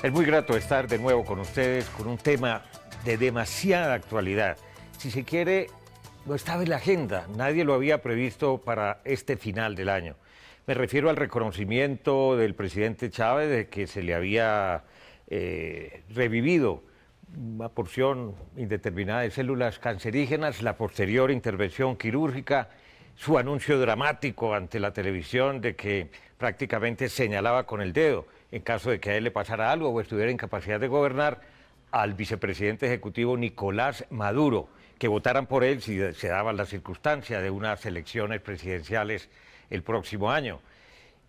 Es muy grato estar de nuevo con ustedes con un tema de demasiada actualidad. Si se quiere, no estaba en la agenda, nadie lo había previsto para este final del año. Me refiero al reconocimiento del presidente Chávez de que se le había revivido una porción indeterminada de células cancerígenas, la posterior intervención quirúrgica, su anuncio dramático ante la televisión de que prácticamente señalaba con el dedo en caso de que a él le pasara algo o estuviera en incapacidad de gobernar al vicepresidente ejecutivo Nicolás Maduro, que votaran por él si se daban las circunstancias de unas elecciones presidenciales el próximo año.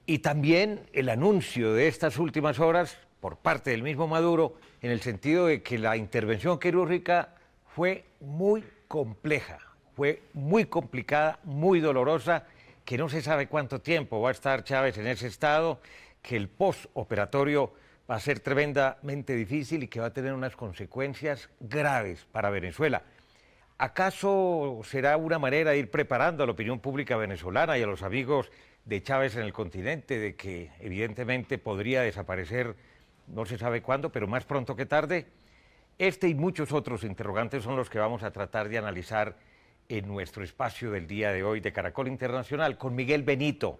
Y también el anuncio de estas últimas horas por parte del mismo Maduro en el sentido de que la intervención quirúrgica fue muy compleja, fue muy complicada, muy dolorosa, que no se sabe cuánto tiempo va a estar Chávez en ese estado, que el postoperatorio va a ser tremendamente difícil y que va a tener unas consecuencias graves para Venezuela. ¿Acaso será una manera de ir preparando a la opinión pública venezolana y a los amigos de Chávez en el continente de que evidentemente podría desaparecer, no se sabe cuándo, pero más pronto que tarde? Este y muchos otros interrogantes son los que vamos a tratar de analizar en nuestro espacio del día de hoy de Caracol Internacional con Miguel Benito.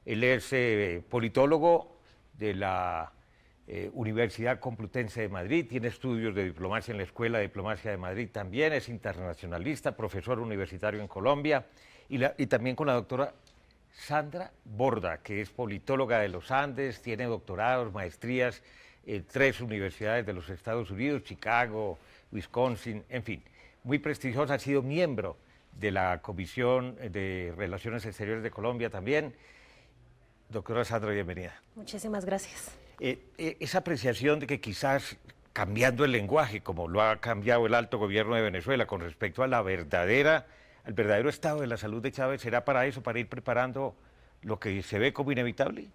Él es politólogo de la Universidad Complutense de Madrid, tiene estudios de diplomacia en la Escuela de Diplomacia de Madrid también, es internacionalista, profesor universitario en Colombia y también con la doctora Sandra Borda, que es politóloga de los Andes, tiene doctorados, maestrías en 3 universidades de los Estados Unidos, Chicago, Wisconsin, en fin, muy prestigiosa, ha sido miembro de la Comisión de Relaciones Exteriores de Colombia también. Doctora Sandra, bienvenida. Muchísimas gracias. Esa apreciación de que quizás cambiando el lenguaje, como lo ha cambiado el alto gobierno de Venezuela con respecto a al verdadero estado de la salud de Chávez, ¿será para eso, para ir preparando lo que se ve como inevitable?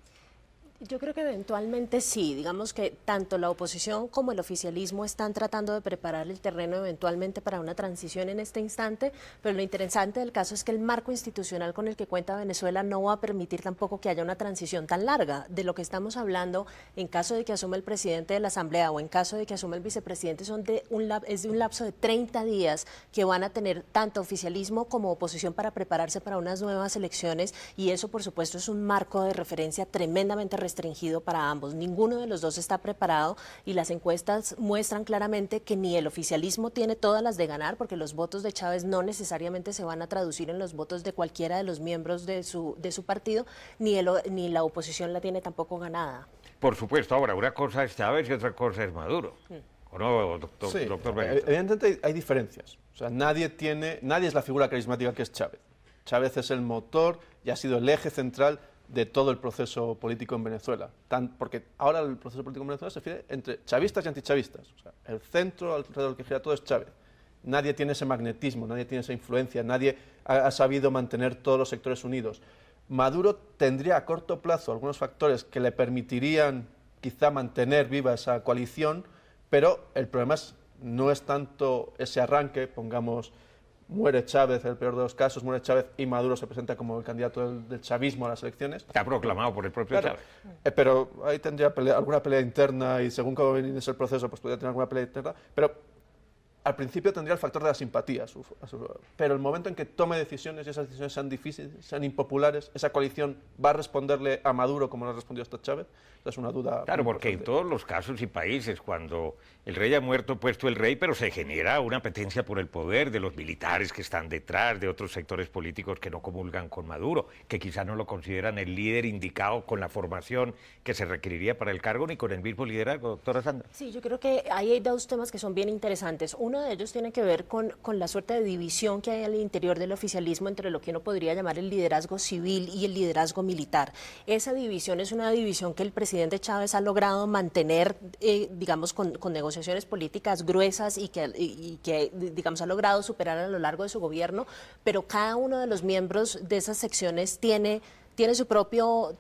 Yo creo que eventualmente sí, digamos que tanto la oposición como el oficialismo están tratando de preparar el terreno eventualmente para una transición en este instante, pero lo interesante del caso es que el marco institucional con el que cuenta Venezuela no va a permitir tampoco que haya una transición tan larga. De lo que estamos hablando, en caso de que asuma el presidente de la Asamblea o en caso de que asuma el vicepresidente, es de un lapso de 30 días que van a tener tanto oficialismo como oposición para prepararse para unas nuevas elecciones, y eso por supuesto es un marco de referencia tremendamente restringido para ambos. Ninguno de los dos está preparado y las encuestas muestran claramente que ni el oficialismo tiene todas las de ganar, porque los votos de Chávez no necesariamente se van a traducir en los votos de cualquiera de los miembros de su partido, ni la oposición la tiene tampoco ganada. Por supuesto, ahora una cosa es Chávez y otra cosa es Maduro. ¿O no, doctor? Sí, doctor Benito? Evidentemente hay diferencias. O sea, nadie es la figura carismática que es Chávez. Chávez es el motor y ha sido el eje central de todo el proceso político en Venezuela. Porque ahora el proceso político en Venezuela se divide entre chavistas y antichavistas. O sea, el centro alrededor del que gira todo es Chávez. Nadie tiene ese magnetismo, nadie tiene esa influencia, nadie ha sabido mantener todos los sectores unidos. Maduro tendría a corto plazo algunos factores que le permitirían quizá mantener viva esa coalición, pero el problema no es tanto ese arranque, pongamos, muere Chávez, en el peor de los casos, muere Chávez y Maduro se presenta como el candidato del chavismo a las elecciones. Está proclamado por el propio Claro, Chávez. pero ahí tendría alguna pelea interna y según cómo viniese el proceso, pues podría tener alguna pelea interna, pero al principio tendría el factor de la simpatía, pero el momento en que tome decisiones y esas decisiones sean difíciles, sean impopulares, esa coalición va a responderle a Maduro como le ha respondido hasta Chávez. Esa es una duda. Claro, porque en todos los casos y países, cuando el rey ha muerto, puesto el rey, pero se genera una apetencia por el poder de los militares que están detrás, de otros sectores políticos que no comulgan con Maduro, que quizá no lo consideran el líder indicado con la formación que se requeriría para el cargo, ni con el mismo liderazgo, doctora Sandra. Sí, yo creo que ahí hay 2 temas que son bien interesantes. Uno de ellos tiene que ver con la suerte de división que hay al interior del oficialismo entre lo que uno podría llamar el liderazgo civil y el liderazgo militar. Esa división es una división que el presidente Chávez ha logrado mantener, digamos, con negociaciones políticas gruesas y que, digamos, ha logrado superar a lo largo de su gobierno, pero cada uno de los miembros de esas secciones tiene tiene su propio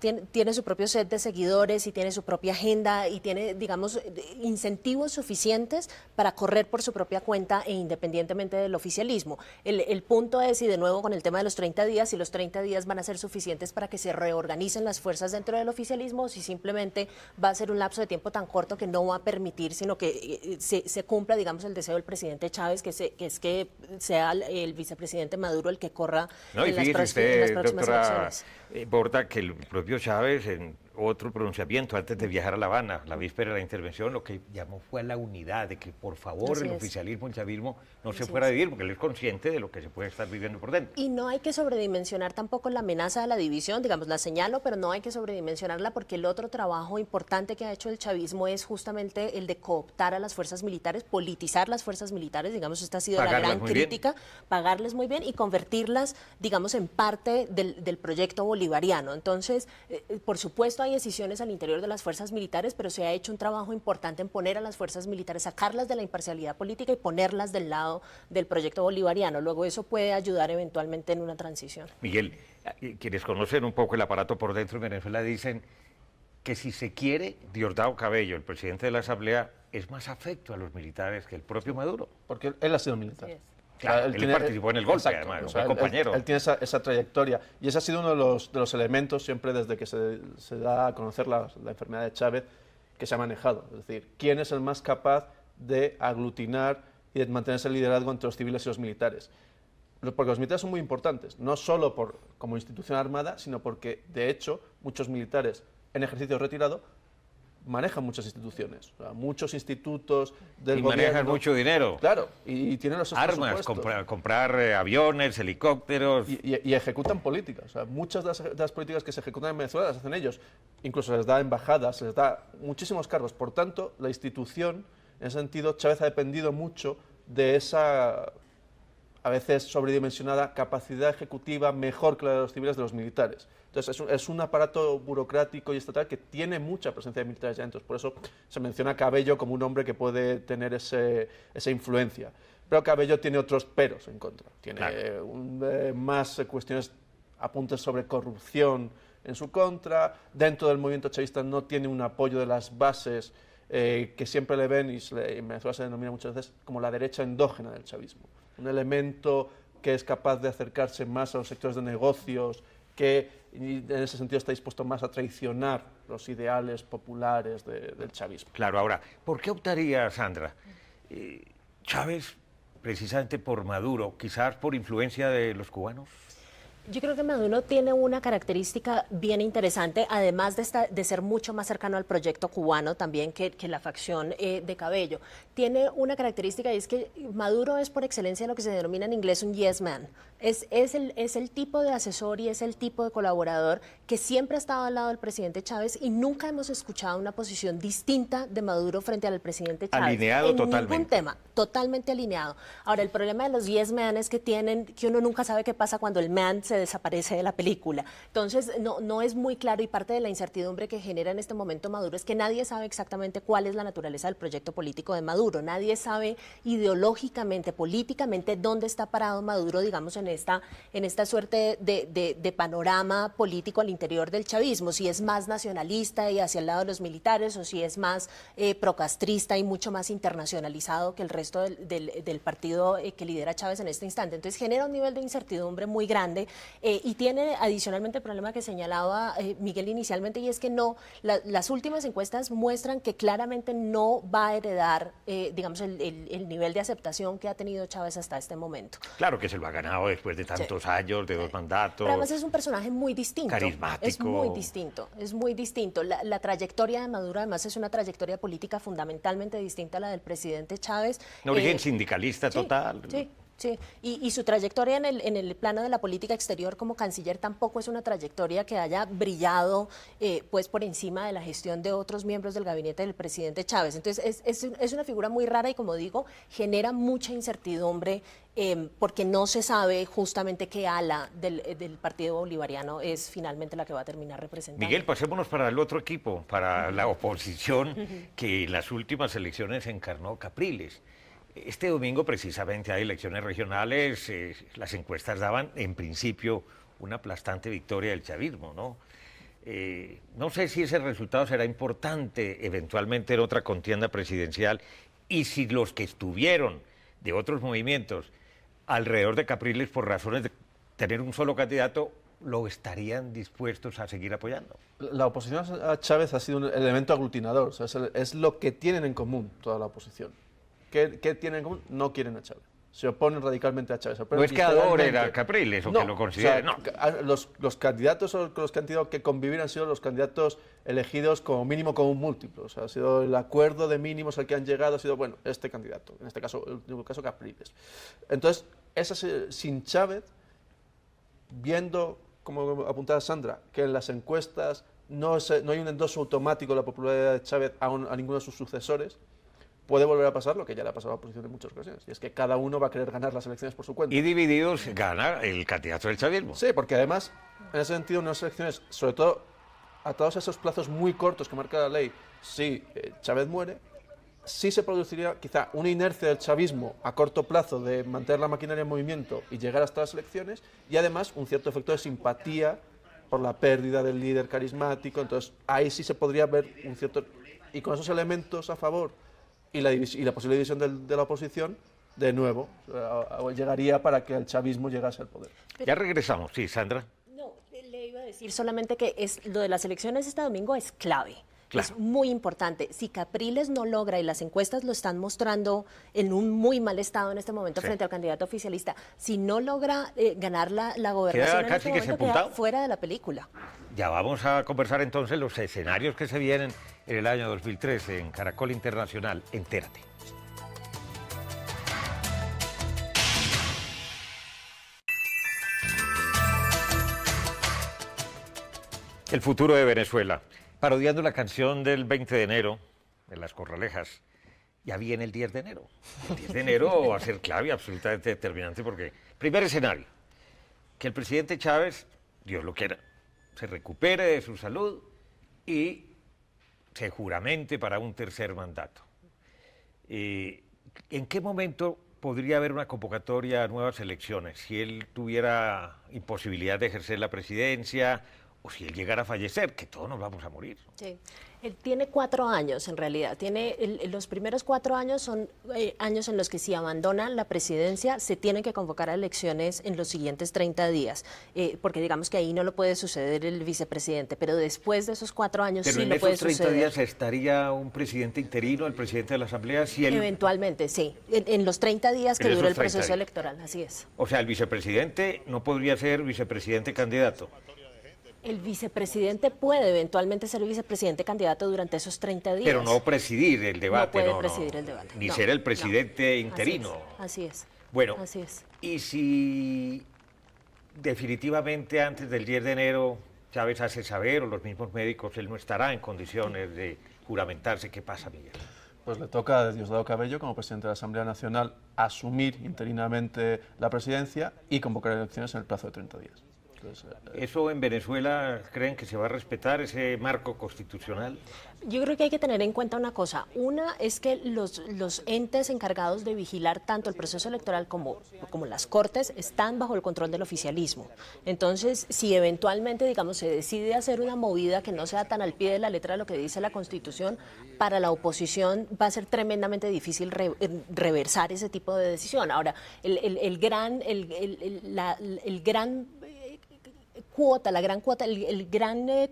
set de seguidores y tiene su propia agenda y tiene, digamos, incentivos suficientes para correr por su propia cuenta e independientemente del oficialismo. El punto es, y de nuevo con el tema de los 30 días, si los 30 días van a ser suficientes para que se reorganicen las fuerzas dentro del oficialismo o si simplemente va a ser un lapso de tiempo tan corto que no va a permitir, sino que se cumpla, digamos, el deseo del presidente Chávez, que es que sea el vicepresidente Maduro el que corra en las próximas elecciones. Borda, que el propio Chávez, en otro pronunciamiento antes de viajar a La Habana, la víspera de la intervención, lo que llamó fue a la unidad, de que por favor el oficialismo, el chavismo, no se fuera a dividir, porque él es consciente de lo que se puede estar viviendo por dentro. Y no hay que sobredimensionar tampoco la amenaza de la división, digamos, la señalo, pero no hay que sobredimensionarla porque el otro trabajo importante que ha hecho el chavismo es justamente el de cooptar a las fuerzas militares, politizar las fuerzas militares, digamos, esta ha sido la gran crítica, pagarles muy bien y convertirlas, digamos, en parte del proyecto bolivariano. Entonces, por supuesto, hay decisiones al interior de las fuerzas militares, pero se ha hecho un trabajo importante en poner a las fuerzas militares, sacarlas de la imparcialidad política y ponerlas del lado del proyecto bolivariano. Luego eso puede ayudar eventualmente en una transición. Miguel, quienes conocen un poco el aparato por dentro de Venezuela dicen que si se quiere, Diosdado Cabello, el presidente de la Asamblea, es más afecto a los militares que el propio Maduro. Porque él ha sido militar. Sí. Claro, él participó en el golpe, exacto, además, o sea, fue compañero. Él tiene esa trayectoria y ese ha sido uno de los elementos siempre desde que se da a conocer la enfermedad de Chávez que se ha manejado. Es decir, ¿quién es el más capaz de aglutinar y de mantenerse el liderazgo entre los civiles y los militares? Porque los militares son muy importantes, no solo como institución armada, sino porque, de hecho, muchos militares en ejercicio retirado manejan muchas instituciones, o sea, muchos institutos del gobierno. Y manejan mucho dinero. Claro, y tienen los armas, comprar aviones, helicópteros. Y ejecutan políticas. O sea, muchas de las políticas que se ejecutan en Venezuela las hacen ellos. Incluso se les da embajadas, se les da muchísimos cargos. Por tanto, la institución, en ese sentido, Chávez ha dependido mucho de esa, a veces sobredimensionada, capacidad ejecutiva mejor que la de los civiles de los militares. Entonces, es un aparato burocrático y estatal que tiene mucha presencia de militares ya dentro. Por eso se menciona a Cabello como un hombre que puede tener esa influencia. Pero Cabello tiene otros peros en contra. Tiene más cuestiones, apuntes sobre corrupción en su contra. Dentro del movimiento chavista no tiene un apoyo de las bases que siempre le ven, y en Venezuela se denomina muchas veces como la derecha endógena del chavismo. Un elemento que es capaz de acercarse más a los sectores de negocios, que en ese sentido está dispuesto más a traicionar los ideales populares del chavismo. Claro, ahora, ¿por qué optaría, Sandra, Chávez precisamente por Maduro, quizás por influencia de los cubanos? Yo creo que Maduro tiene una característica bien interesante, además de ser mucho más cercano al proyecto cubano también que la facción de Cabello. Tiene una característica y es que Maduro es por excelencia lo que se denomina en inglés un yes man. Es el tipo de asesor y es el tipo de colaborador que siempre ha estado al lado del presidente Chávez y nunca hemos escuchado una posición distinta de Maduro frente al presidente Chávez. Alineado en totalmente. Ningún tema, totalmente alineado. Ahora, el problema de los yes man es que uno nunca sabe qué pasa cuando el man se desaparece de la película. Entonces, no es muy claro y parte de la incertidumbre que genera en este momento Maduro es que nadie sabe exactamente cuál es la naturaleza del proyecto político de Maduro. Nadie sabe ideológicamente, políticamente, dónde está parado Maduro, digamos, en esta suerte de panorama político al interior del chavismo, si es más nacionalista y hacia el lado de los militares o si es más procastrista y mucho más internacionalizado que el resto del partido que lidera Chávez en este instante. Entonces genera un nivel de incertidumbre muy grande y tiene adicionalmente el problema que señalaba Miguel inicialmente y es que las últimas encuestas muestran que claramente no va a heredar, digamos, el nivel de aceptación que ha tenido Chávez hasta este momento. Claro que se lo ha ganado después de tantos años, de 2 mandatos. Pero además es un personaje muy distinto. Carismático. Es muy distinto, es muy distinto. La trayectoria de Maduro además es una trayectoria política fundamentalmente distinta a la del presidente Chávez. Un origen sindicalista total. Sí. Sí, y su trayectoria en el plano de la política exterior como canciller tampoco es una trayectoria que haya brillado pues por encima de la gestión de otros miembros del gabinete del presidente Chávez. Entonces es una figura muy rara y, como digo, genera mucha incertidumbre porque no se sabe justamente qué ala del Partido Bolivariano es finalmente la que va a terminar representando. Miguel, pasémonos para el otro equipo, para la oposición que en las últimas elecciones encarnó Capriles. Este domingo precisamente hay elecciones regionales, las encuestas daban en principio una aplastante victoria del chavismo, ¿no? No sé si ese resultado será importante eventualmente en otra contienda presidencial y si los que estuvieron de otros movimientos alrededor de Capriles por razones de tener un solo candidato lo estarían dispuestos a seguir apoyando. La oposición a Chávez ha sido un elemento aglutinador, o sea, es lo que tienen en común toda la oposición. ¿Qué tienen en común? No quieren a Chávez. Se oponen radicalmente a Chávez. No es que adoren a Capriles o no, que lo consideren, o sea, no. Los candidatos con los que han tenido que convivir han sido los candidatos elegidos como mínimo común múltiplo. O sea, ha sido el acuerdo de mínimos al que han llegado, ha sido, bueno, este candidato, en este caso, el último caso, Capriles. Entonces, sin Chávez, viendo, como apuntaba Sandra, que en las encuestas no hay un endoso automático de la popularidad de Chávez a ninguno de sus sucesores, puede volver a pasar lo que ya le ha pasado a la oposición en muchas ocasiones, y es que cada uno va a querer ganar las elecciones por su cuenta. Y divididos gana el candidato del chavismo. Sí, porque además, en ese sentido, unas elecciones, sobre todo a todos esos plazos muy cortos que marca la ley, si Chávez muere, sí se produciría quizá una inercia del chavismo a corto plazo de mantener la maquinaria en movimiento y llegar hasta las elecciones, y además un cierto efecto de simpatía por la pérdida del líder carismático. Entonces ahí sí se podría ver un cierto... Y con esos elementos a favor y la posible división de la oposición, de nuevo, llegaría para que el chavismo llegase al poder. Ya regresamos, sí, Sandra. No, le iba a decir solamente que lo de las elecciones este domingo es clave. Claro. Es muy importante. Si Capriles no logra, y las encuestas lo están mostrando en un muy mal estado en este momento frente al candidato oficialista, si no logra ganar la gobernación, Queda casi que sepultado. queda fuera de la película. Ya vamos a conversar entonces los escenarios que se vienen en el año 2013 en Caracol Internacional. Entérate. El futuro de Venezuela. Parodiando la canción del 20 de enero, de Las Corralejas, ya viene el 10 de enero. El 10 de enero va a ser clave, absolutamente determinante, porque, primer escenario, que el presidente Chávez, Dios lo quiera, se recupere de su salud y se juramente para un tercer mandato. ¿En qué momento podría haber una convocatoria a nuevas elecciones? Si él tuviera imposibilidad de ejercer la presidencia o si él llegara a fallecer, que todos nos vamos a morir. Sí. Él tiene 4 años en realidad. Los primeros 4 años son años en los que si abandona la presidencia se tienen que convocar a elecciones en los siguientes 30 días, porque digamos que ahí no lo puede suceder el vicepresidente, pero después de esos 4 años sí lo puede suceder. Pero en esos 30 días estaría un presidente interino, el presidente de la Asamblea, si él... Eventualmente, sí. En los 30 días que dure el proceso electoral, así es. O sea, el vicepresidente no podría ser vicepresidente candidato. El vicepresidente puede eventualmente ser vicepresidente candidato durante esos 30 días. Pero no presidir el debate. No puede presidir el debate. Ni ser el presidente interino. Así es. Bueno, así es. Y si definitivamente antes del 10 de enero Chávez hace saber, o los mismos médicos, él no estará en condiciones de juramentarse, ¿qué pasa, Miguel? Pues le toca a Diosdado Cabello, como presidente de la Asamblea Nacional, asumir interinamente la presidencia y convocar elecciones en el plazo de 30 días. ¿Eso en Venezuela creen que se va a respetar ese marco constitucional? Yo creo que hay que tener en cuenta una cosa. Una es que los entes encargados de vigilar tanto el proceso electoral como las Cortes están bajo el control del oficialismo. Entonces, si eventualmente, digamos, se decide hacer una movida que no sea tan al pie de la letra de lo que dice la Constitución, para la oposición va a ser tremendamente difícil reversar ese tipo de decisión. Ahora, el gran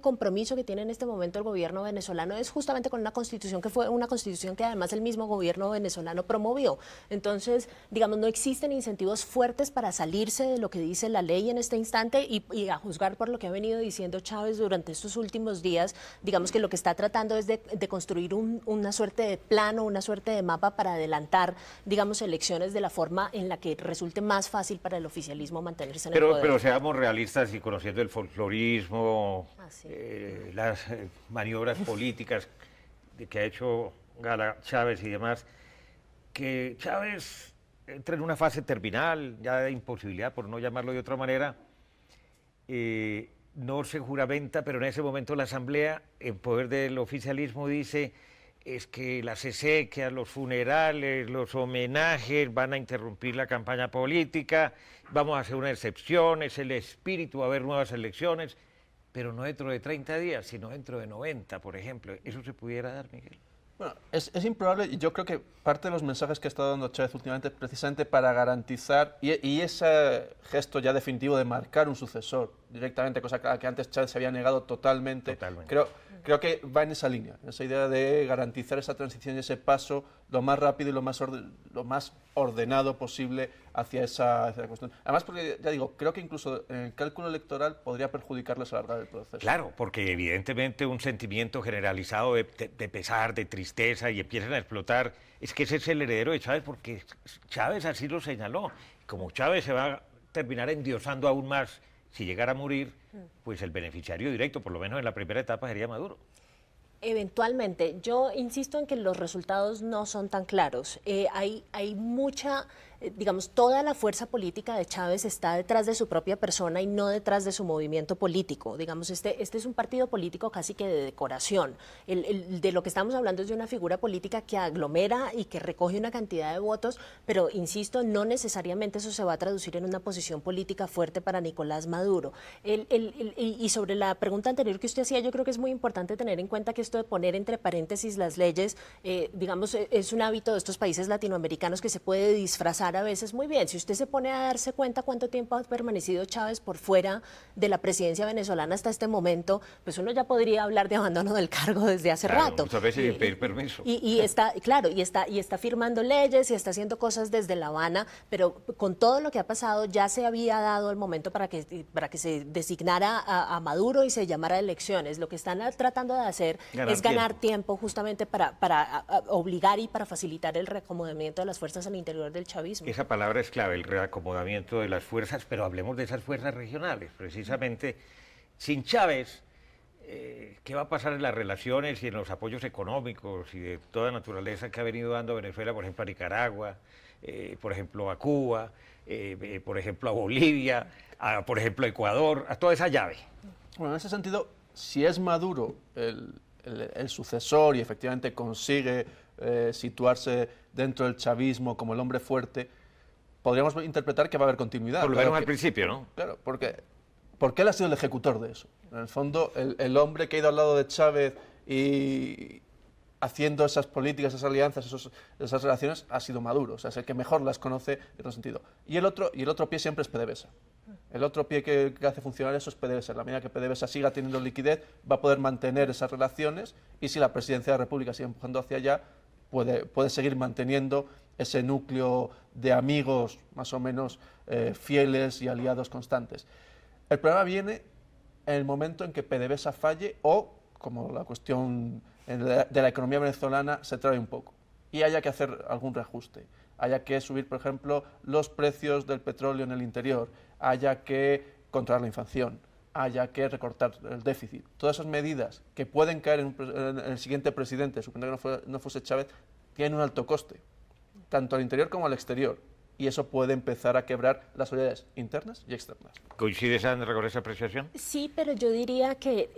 compromiso que tiene en este momento el gobierno venezolano es justamente con una constitución que fue una constitución que además el mismo gobierno venezolano promovió. Entonces, digamos, no existen incentivos fuertes para salirse de lo que dice la ley en este instante y a juzgar por lo que ha venido diciendo Chávez durante estos últimos días, digamos que lo que está tratando es de construir una suerte de plano, una suerte de mapa para adelantar, digamos, elecciones de la forma en la que resulte más fácil para el oficialismo mantenerse en el poder. Pero seamos realistas y conociendo el folclorismo, las maniobras políticas de que ha hecho gala Chávez y demás, que Chávez entra en una fase terminal, ya de imposibilidad, por no llamarlo de otra manera, no se juramenta, pero en ese momento la Asamblea, en poder del oficialismo, dice es que las exequias, los funerales, los homenajes van a interrumpir la campaña política, vamos a hacer una excepción, es el espíritu, va a haber nuevas elecciones, pero no dentro de 30 días, sino dentro de 90, por ejemplo. ¿Eso se pudiera dar, Miguel? Bueno, es improbable, y yo creo que parte de los mensajes que ha estado dando Chávez últimamente es precisamente para garantizar, y ese gesto ya definitivo de marcar un sucesor directamente, cosa que antes Chávez se había negado totalmente. Creo que va en esa línea, esa idea de garantizar esa transición y ese paso lo más rápido y lo más ordenado posible hacia esa cuestión. Además, porque ya digo, creo que incluso en el cálculo electoral podría perjudicarles alargar el proceso. Claro, porque evidentemente un sentimiento generalizado de pesar, de tristeza, y empiezan a explotar, es que ese es el heredero de Chávez, porque Chávez así lo señaló. Como Chávez se va a terminar endiosando aún más si llegara a morir, pues el beneficiario directo, por lo menos en la primera etapa, sería Maduro. Eventualmente, yo insisto en que los resultados no son tan claros. Hay mucha, digamos, toda la fuerza política de Chávez está detrás de su propia persona y no detrás de su movimiento político. Digamos, este es un partido político casi que de decoración. De lo que estamos hablando es de una figura política que aglomera y que recoge una cantidad de votos, pero insisto, no necesariamente eso se va a traducir en una posición política fuerte para Nicolás Maduro. Y sobre la pregunta anterior que usted hacía, yo creo que es muy importante tener en cuenta que esto de poner entre paréntesis las leyes, digamos, es un hábito de estos países latinoamericanos que se puede disfrazar a veces muy bien. Si usted se pone a darse cuenta cuánto tiempo ha permanecido Chávez por fuera de la presidencia venezolana hasta este momento, pues uno ya podría hablar de abandono del cargo desde hace rato. Muchas veces sin pedir permiso. Y está firmando leyes y está haciendo cosas desde La Habana, pero con todo lo que ha pasado ya se había dado el momento para que se designara a Maduro y se llamara a elecciones. Lo que están tratando de hacer es ganar tiempo justamente para obligar y para facilitar el reacomodamiento de las fuerzas al interior del chavismo. Esa palabra es clave, el reacomodamiento de las fuerzas, pero hablemos de esas fuerzas regionales. Precisamente, sin Chávez, ¿qué va a pasar en las relaciones y en los apoyos económicos y de toda naturaleza que ha venido dando Venezuela, por ejemplo, a Nicaragua, por ejemplo, a Cuba, por ejemplo, a Bolivia, por ejemplo, a Ecuador, a toda esa llave? Bueno, en ese sentido, si es Maduro el sucesor y efectivamente consigue situarse dentro del chavismo como el hombre fuerte, podríamos interpretar que va a haber continuidad. Por lo menos al principio, ¿no? Claro, porque él ha sido el ejecutor de eso. En el fondo, el hombre que ha ido al lado de Chávez y haciendo esas políticas, esas alianzas, esas relaciones, ha sido Maduro. O sea, es el que mejor las conoce en otro sentido. Y el otro pie siempre es PDVSA. El otro pie que hace funcionar eso es PDVSA. En la medida que PDVSA siga teniendo liquidez, va a poder mantener esas relaciones, y si la presidencia de la República sigue empujando hacia allá, puede seguir manteniendo ese núcleo de amigos más o menos fieles y aliados constantes. El problema viene en el momento en que PDVSA falle o, como la cuestión de la economía venezolana se trabe un poco y haya que hacer algún reajuste, haya que subir, por ejemplo, los precios del petróleo en el interior, haya que controlar la inflación, haya que recortar el déficit. Todas esas medidas que pueden caer en el siguiente presidente, suponiendo que no fuese Chávez, tienen un alto coste, tanto al interior como al exterior, y eso puede empezar a quebrar las solidaridades internas y externas. ¿Coincide, Sandra, con esa apreciación? Sí, pero yo diría que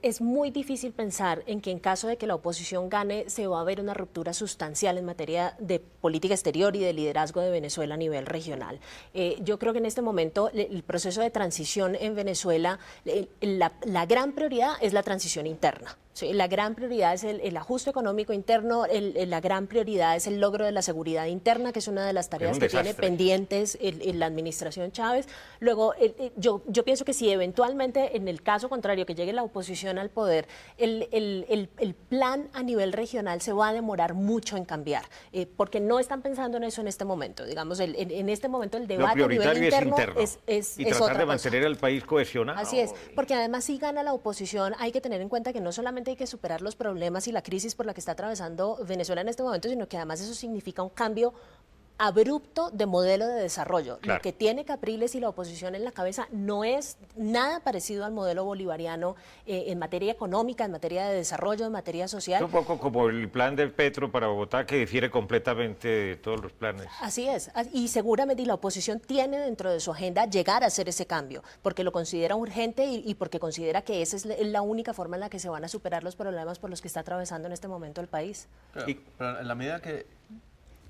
es muy difícil pensar en que en caso de que la oposición gane se va a ver una ruptura sustancial en materia de política exterior y de liderazgo de Venezuela a nivel regional. Yo creo que en este momento el proceso de transición en Venezuela, la gran prioridad es la transición interna. Sí, la gran prioridad es el ajuste económico interno, la gran prioridad es el logro de la seguridad interna, que es una de las tareas que tiene pendientes la administración Chávez. Luego, yo pienso que si eventualmente, en el caso contrario, que llegue la oposición al poder, el plan a nivel regional se va a demorar mucho en cambiar, porque no están pensando en eso en este momento. Digamos, en este momento el debate a nivel interno es y tratar de mantener al país cohesionado. Así es, porque además si gana la oposición hay que tener en cuenta que no solamente hay que superar los problemas y la crisis por la que está atravesando Venezuela en este momento, sino que además eso significa un cambio abrupto de modelo de desarrollo. Claro. Lo que tiene Capriles y la oposición en la cabeza no es nada parecido al modelo bolivariano en materia económica, en materia de desarrollo, en materia social. Es un poco como el plan de Petro para Bogotá, que difiere completamente de todos los planes. Así es, y seguramente la oposición tiene dentro de su agenda llegar a hacer ese cambio, porque lo considera urgente y porque considera que esa es la única forma en la que se van a superar los problemas por los que está atravesando en este momento el país. Claro, pero en la medida que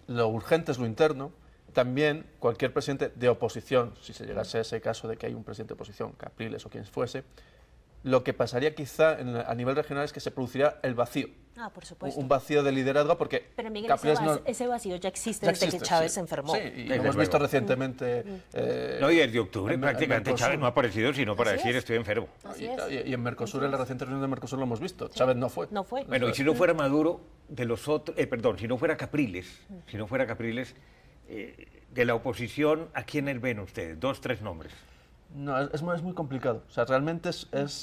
lo urgente es lo interno, también cualquier presidente de oposición, si se llegase a ese caso de que hay un presidente de oposición, Capriles o quien fuese, lo que pasaría quizá a nivel regional es que se produciría el vacío. Ah, por supuesto. Un vacío de liderazgo porque Pero Miguel, Capriles ese vacío ya existe desde que Chávez se enfermó. Sí, y lo hemos visto recientemente. No, y desde octubre prácticamente Mercosur. Chávez no ha aparecido sino para decir estoy enfermo. Así es. Y en Mercosur, en la reciente reunión de Mercosur lo hemos visto. Chávez no fue. No fue. Bueno, y si no fuera Maduro, de los otros, perdón, si no fuera Capriles, de la oposición, ¿a quiénes ven ustedes? 2, 3 nombres. No, es muy complicado. O sea, realmente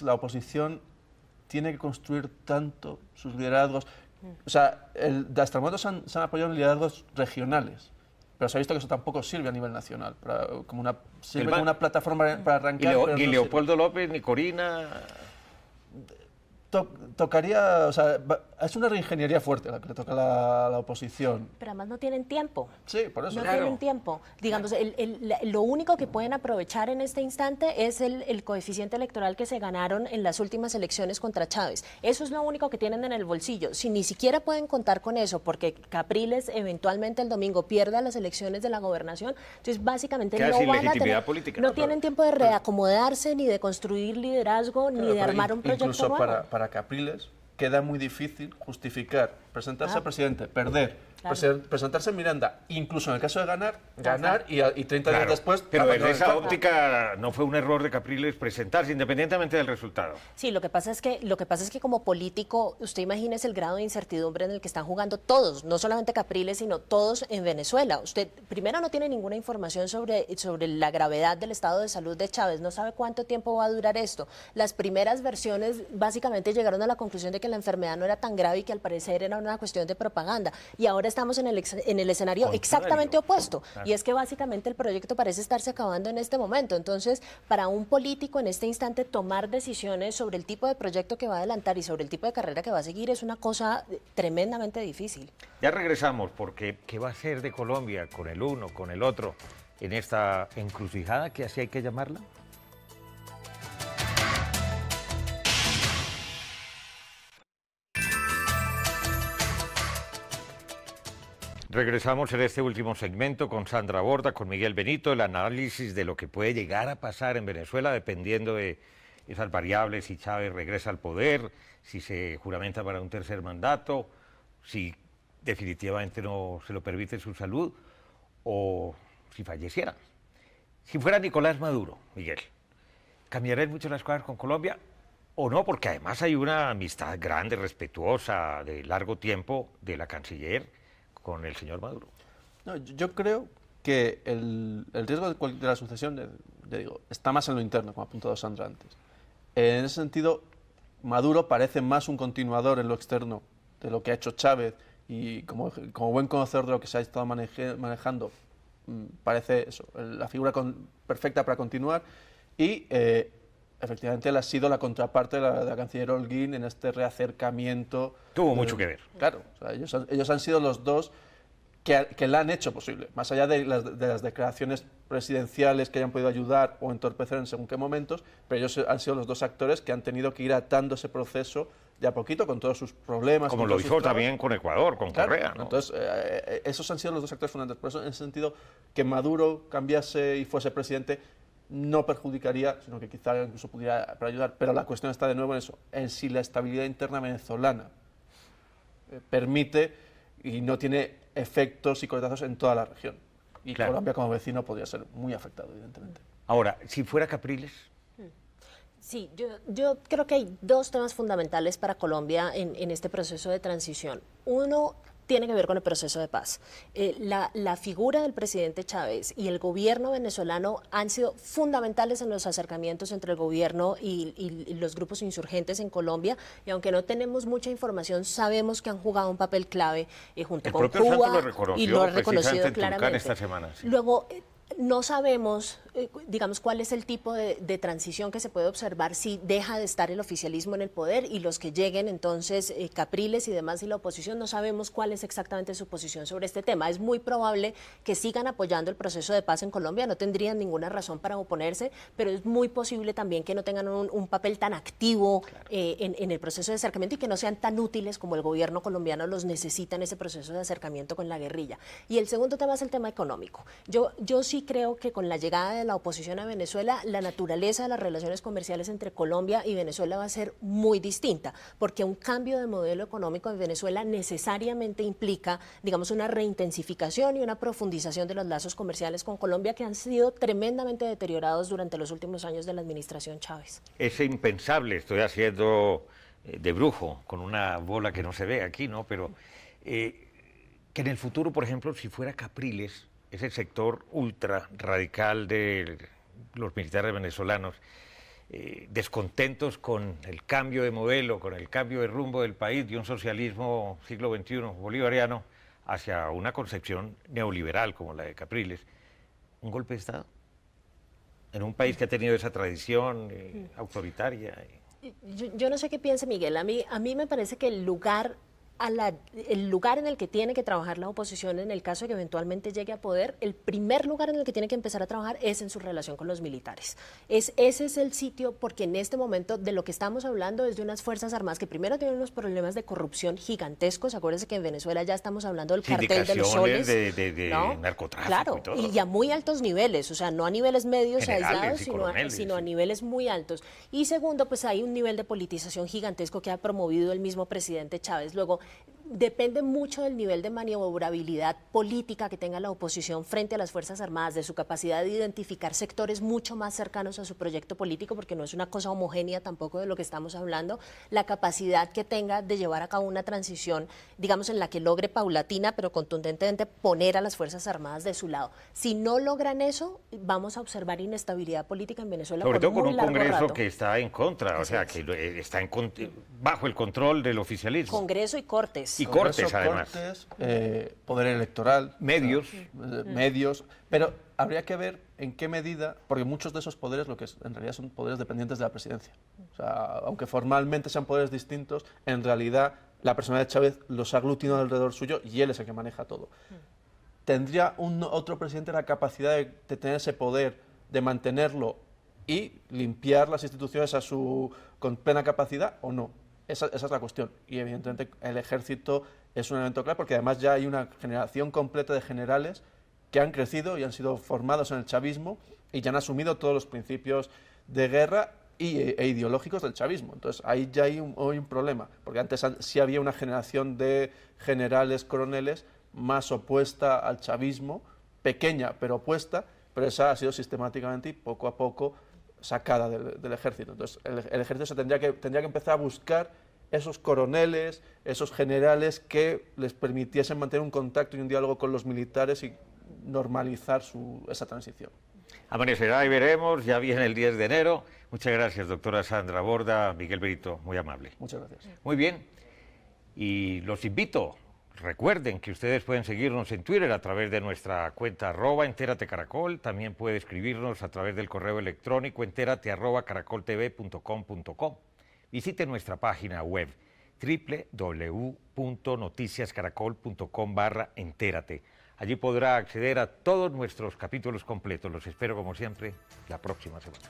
la oposición tiene que construir tanto sus liderazgos. O sea, hasta el momento se han apoyado en liderazgos regionales, pero se ha visto que eso tampoco sirve a nivel nacional, como una plataforma para arrancar. Ni Leopoldo López, ni Corina. Tocaría, o sea, es una reingeniería fuerte la que le toca a la oposición. Pero además no tienen tiempo. Sí, por eso. No Claro. tienen tiempo. Digamos, lo único que pueden aprovechar en este instante es el coeficiente electoral que se ganaron en las últimas elecciones contra Chávez. Eso es lo único que tienen en el bolsillo. Si ni siquiera pueden contar con eso, porque Capriles eventualmente el domingo pierda las elecciones de la gobernación, entonces básicamente Queda no sin van a legitimidad tener, política. no tienen tiempo de reacomodarse, ni de construir liderazgo, ni de armar un proyecto incluso nuevo. para Capriles queda muy difícil justificar, presentarse a presidente, perder, Claro. presentarse en Miranda, incluso en el caso de ganar y 30 días Claro, después... pero abandonar desde el esa cargo. óptica no fue un error de Capriles presentarse, independientemente del resultado. Sí, lo que pasa es que como político, usted imagínese el grado de incertidumbre en el que están jugando todos, no solamente Capriles, sino todos en Venezuela. Usted primero no tiene ninguna información sobre la gravedad del estado de salud de Chávez, no sabe cuánto tiempo va a durar esto. Las primeras versiones básicamente llegaron a la conclusión de que la enfermedad no era tan grave y que al parecer era una cuestión de propaganda. Y ahora estamos en el escenario Contrario. exactamente opuesto. Claro. Y es que básicamente el proyecto parece estarse acabando en este momento. Entonces, para un político en este instante tomar decisiones sobre el tipo de proyecto que va a adelantar y sobre el tipo de carrera que va a seguir es una cosa tremendamente difícil. Ya regresamos, porque ¿qué va a ser de Colombia con el uno, con el otro, en esta encrucijada, que así hay que llamarla? Regresamos en este último segmento con Sandra Borda, con Miguel Benito, el análisis de lo que puede llegar a pasar en Venezuela dependiendo de esas variables, si Chávez regresa al poder, si se juramenta para un tercer mandato, si definitivamente no se lo permite su salud o si falleciera. Si fuera Nicolás Maduro, Miguel, ¿cambiarían mucho las cosas con Colombia o no? Porque además hay una amistad grande, respetuosa, de largo tiempo de la canciller con el señor Maduro. No, yo creo que el riesgo de la sucesión, ya digo, está más en lo interno, como ha apuntado Sandra antes. En ese sentido, Maduro parece más un continuador en lo externo de lo que ha hecho Chávez y como buen conocedor de lo que se ha estado manejando, parece eso, la figura perfecta para continuar y efectivamente él ha sido la contraparte de la canciller Holguín en este reacercamiento. Tuvo mucho que ver. Claro, o sea, ellos han sido los dos que la han hecho posible, más allá de las declaraciones presidenciales que hayan podido ayudar o entorpecer en según qué momentos, pero ellos han sido los dos actores que han tenido que ir atando ese proceso de a poquito con todos sus problemas. Como lo hizo también con Ecuador, con Correa, ¿no? Entonces, esos han sido los dos actores fundamentales. Por eso, en ese sentido, que Maduro cambiase y fuese presidente no perjudicaría, sino que quizá incluso pudiera ayudar. Pero la cuestión está de nuevo en eso, en si la estabilidad interna venezolana permite y no tiene efectos y coletazos en toda la región. Y claro, Colombia como vecino podría ser muy afectado, evidentemente. Ahora, si fuera Capriles... Sí, yo creo que hay dos temas fundamentales para Colombia en este proceso de transición. Uno, tiene que ver con el proceso de paz. La figura del presidente Chávez y el gobierno venezolano han sido fundamentales en los acercamientos entre el gobierno y los grupos insurgentes en Colombia, y aunque no tenemos mucha información, sabemos que han jugado un papel clave junto con Cuba, y lo ha reconocido claramente. Esta semana, sí. Luego, no sabemos, digamos, cuál es el tipo de transición que se puede observar si deja de estar el oficialismo en el poder y los que lleguen entonces, Capriles y demás, y la oposición, no sabemos cuál es exactamente su posición sobre este tema. Es muy probable que sigan apoyando el proceso de paz en Colombia, no tendrían ninguna razón para oponerse, pero es muy posible también que no tengan un papel tan activo en el proceso de acercamiento y que no sean tan útiles como el gobierno colombiano los necesita en ese proceso de acercamiento con la guerrilla. Y el segundo tema es el tema económico. Yo sí creo que con la llegada de la oposición a Venezuela, la naturaleza de las relaciones comerciales entre Colombia y Venezuela va a ser muy distinta, porque un cambio de modelo económico en Venezuela necesariamente implica, digamos, una reintensificación y una profundización de los lazos comerciales con Colombia que han sido tremendamente deteriorados durante los últimos años de la administración Chávez. Es impensable, estoy haciendo de brujo con una bola que no se ve aquí, ¿no? Pero que en el futuro, por ejemplo, si fuera Capriles, ese sector ultra radical de los militares venezolanos, descontentos con el cambio de modelo, con el cambio de rumbo del país, de un socialismo siglo XXI bolivariano hacia una concepción neoliberal como la de Capriles, un golpe de Estado en un país que ha tenido esa tradición autoritaria. Yo no sé qué piensa Miguel, a mí me parece que el lugar en el que tiene que trabajar la oposición en el caso de que eventualmente llegue a poder, el primer lugar en el que tiene que empezar a trabajar es en su relación con los militares. Ese es el sitio, porque en este momento de lo que estamos hablando es de unas Fuerzas Armadas que primero tienen unos problemas de corrupción gigantescos. Acuérdense que en Venezuela ya estamos hablando del cartel de los soles. De narcotráfico, claro, y todo. Y a muy altos niveles, o sea, no a niveles medios Generales aislados, sino a niveles muy altos. Y segundo, pues hay un nivel de politización gigantesco que ha promovido el mismo presidente Chávez. Luego, depende mucho del nivel de maniobrabilidad política que tenga la oposición frente a las Fuerzas Armadas, de su capacidad de identificar sectores mucho más cercanos a su proyecto político, porque no es una cosa homogénea tampoco de lo que estamos hablando, la capacidad que tenga de llevar a cabo una transición, digamos, en la que logre paulatina, pero contundentemente poner a las Fuerzas Armadas de su lado. Si no logran eso, vamos a observar inestabilidad política en Venezuela. Sobre todo por con un Congreso rato. que está en contra, o sea, que está bajo el control del oficialismo. Congreso y Cortes. Y Cortes, además. Cortes, poder electoral. Medios. Medios. Pero habría que ver en qué medida, porque muchos de esos poderes lo que en realidad son poderes dependientes de la presidencia. O sea, aunque formalmente sean poderes distintos, en realidad la persona de Chávez los ha aglutinado alrededor suyo y él es el que maneja todo. ¿Tendría otro presidente la capacidad de tener ese poder, de mantenerlo y limpiar las instituciones con plena capacidad o no? Esa es la cuestión. Y evidentemente el ejército es un elemento clave porque además ya hay una generación completa de generales que han crecido y han sido formados en el chavismo y ya han asumido todos los principios de guerra e ideológicos del chavismo. Entonces ahí ya hay un problema, porque antes sí había una generación de generales, coroneles más opuesta al chavismo, pequeña pero opuesta, pero esa ha sido sistemáticamente y poco a poco sacada del ejército. Entonces el ejército tendría que empezar a buscar esos coroneles, esos generales que les permitiesen mantener un contacto y un diálogo con los militares y normalizar esa transición. Amanecerá y veremos, ya viene el 10 de enero. Muchas gracias, doctora Sandra Borda, Miguel Brito, muy amable. Muchas gracias. Muy bien, y los invito, recuerden que ustedes pueden seguirnos en Twitter a través de nuestra cuenta @entératecaracol, también puede escribirnos a través del correo electrónico enterate@caracoltv.com.co. Visite nuestra página web www.noticiascaracol.com/entérate. Allí podrá acceder a todos nuestros capítulos completos. Los espero como siempre la próxima semana.